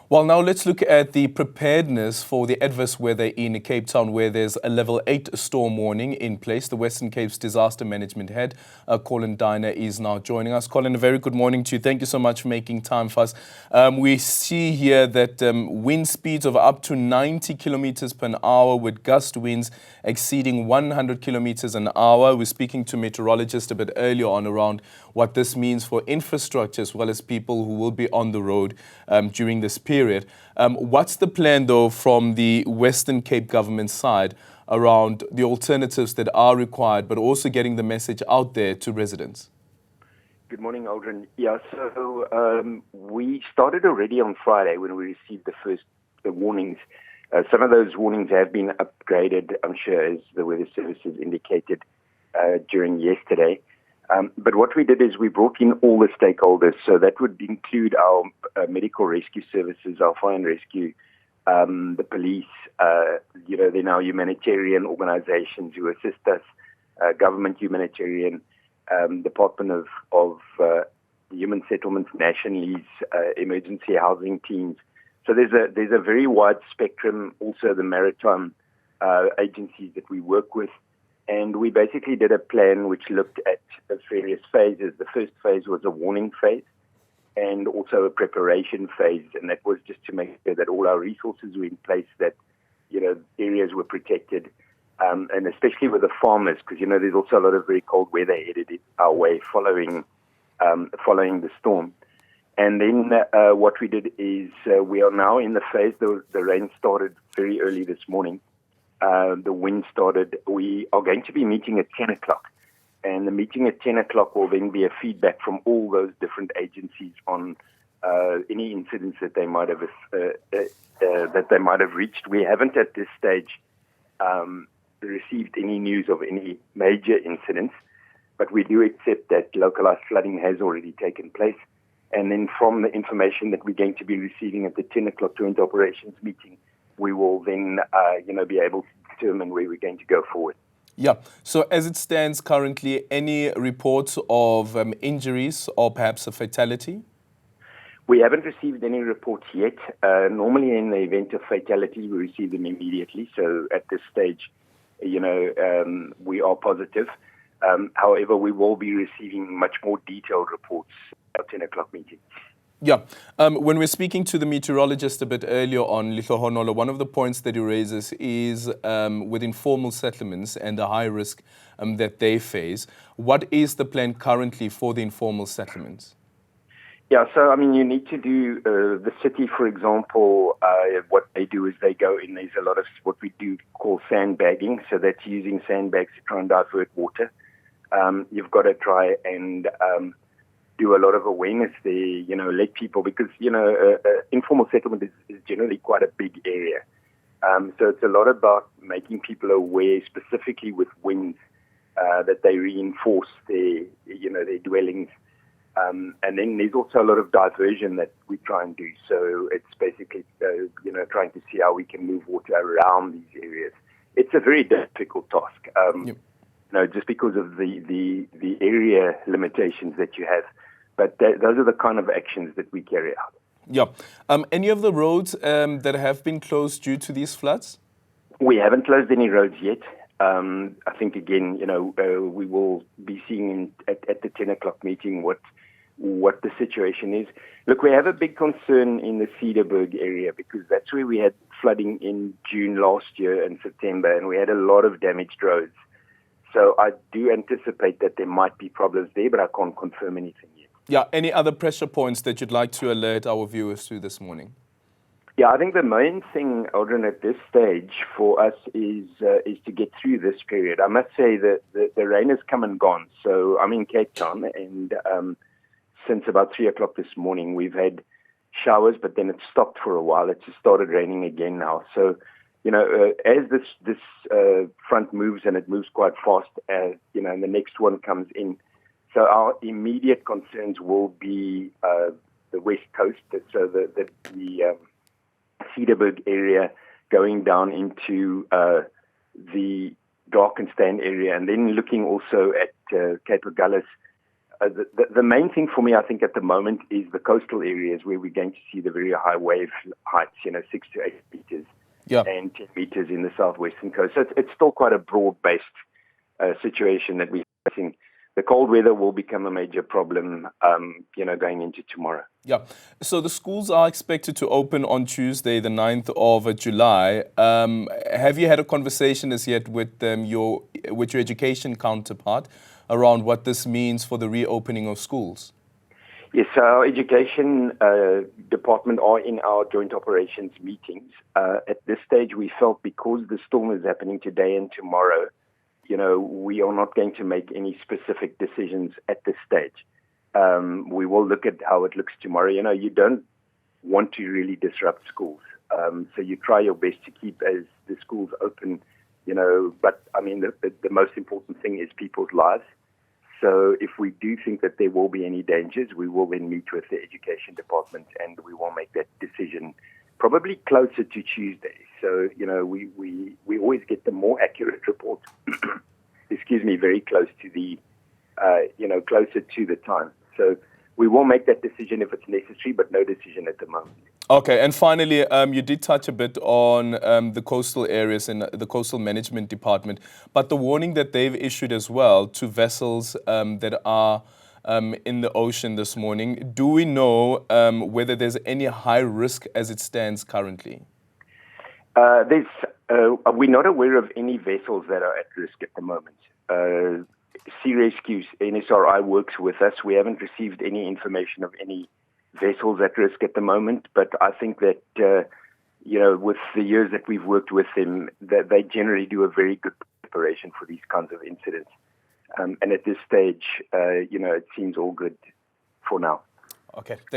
Well, now let's look at the preparedness for the adverse weather in Cape Town, where there's a level 8 storm warning in place. The Western Cape's disaster management head, Colin Deiner, is now joining us. Colin, a very good morning to you. Thank you so much for making time for us. We see here that wind speeds of up to 90 kilometers per hour with gust winds exceeding 100 kilometers an hour. We're speaking to meteorologists a bit earlier on around what this means for infrastructure as well as people who will be on the road during this period. What's the plan, though, from the Western Cape government side around the alternatives that are required, but also getting the message out there to residents? Good morning, Aldrin. Yeah, so we started already on Friday when we received the warnings. Some of those warnings have been upgraded, I'm sure, as the Weather Services indicated during yesterday. But what we did is we brought in all the stakeholders, so that would include our medical rescue services, our fire and rescue, the police, then our humanitarian organizations who assist us, government humanitarian, Department of Human Settlements, nationalities, emergency housing teams. So there's a very wide spectrum, also the maritime agencies that we work with. And we basically did a plan which looked at the various phases. The first phase was a warning phase and also a preparation phase. And that was just to make sure that all our resources were in place, that, areas were protected. And especially with the farmers, because, there's also a lot of very cold weather headed our way following the storm. And then what we did is we are now in the phase, the rain started very early this morning. The wind started. We are going to be meeting at 10 o'clock. And the meeting at 10 o'clock will then be a feedback from all those different agencies on any incidents that they might have reached. We haven't at this stage received any news of any major incidents, but we do accept that localized flooding has already taken place. And then from the information that we're going to be receiving at the 10 o'clock joint operations meeting, we will then, be able to determine where we're going to go forward. Yeah. So as it stands currently, any reports of injuries or perhaps a fatality? We haven't received any reports yet. Normally in the event of fatality, we receive them immediately. So at this stage, we are positive. However, we will be receiving much more detailed reports at our 10 o'clock meeting. Yeah. When we're speaking to the meteorologist a bit earlier on, Lihlohonolo, one of the points that he raises is with informal settlements and the high risk that they face. What is the plan currently for the informal settlements? Yeah, so, you need to do, the city, for example, what they do is they go in, there's a lot of what we do call sandbagging, so that's using sandbags to try and divert water. You've got to try and do a lot of awareness there, let people, because, informal settlement is generally quite a big area. So it's a lot about making people aware, specifically with winds, that they reinforce their dwellings. And then there's also a lot of diversion that we try and do. So it's basically, trying to see how we can move water around these areas. It's a very difficult task, just because of the area limitations that you have. But those are the kind of actions that we carry out. Yeah. Any of the roads that have been closed due to these floods? We haven't closed any roads yet. I think, again, we will be seeing at the 10 o'clock meeting what the situation is. Look, we have a big concern in the Cedarburg area because that's where we had flooding in June last year and September, and we had a lot of damaged roads. So I do anticipate that there might be problems there, but I can't confirm anything yet. Yeah. Any other pressure points that you'd like to alert our viewers to this morning? Yeah, I think the main thing, Aldrin, at this stage for us is to get through this period. I must say that the rain has come and gone. So I'm in Cape Town, and since about 3 o'clock this morning, we've had showers, but then it stopped for a while. It just started raining again now. So, as this front moves, and it moves quite fast, and the next one comes in. So our immediate concerns will be the west coast, so the Cedarburg area going down into the Drakensberg area, and then looking also at Cape Agulhas The main thing for me, I think, at the moment is the coastal areas where we're going to see the very high wave heights, 6 to 8 meters and 10 meters in the southwestern coast. So it's still quite a broad-based situation that we're facing. The cold weather will become a major problem, going into tomorrow. Yeah. So the schools are expected to open on Tuesday, the 9th of July. Have you had a conversation as yet with your education counterpart around what this means for the reopening of schools? Yes, our education department are in our joint operations meetings. At this stage, we felt because the storm is happening today and tomorrow, we are not going to make any specific decisions at this stage. We will look at how it looks tomorrow. You don't want to really disrupt schools. So you try your best to keep as the schools open, but I mean, the most important thing is people's lives. So if we do think that there will be any dangers, we will then meet with the education department and we will make that decision probably closer to Tuesday. So, we always get the more accurate report, very close to the, closer to the time. So we will make that decision if it's necessary, but no decision at the moment. Okay, and finally, you did touch a bit on the coastal areas and the coastal management department, but the warning that they've issued as well to vessels that are in the ocean this morning, do we know whether there's any high risk as it stands currently? We're not aware of any vessels that are at risk at the moment. Sea Rescue, NSRI works with us. We haven't received any information of any vessels at risk at the moment, but I think that, with the years that we've worked with them, that they generally do a very good preparation for these kinds of incidents. And at this stage, it seems all good for now. Okay, thank you.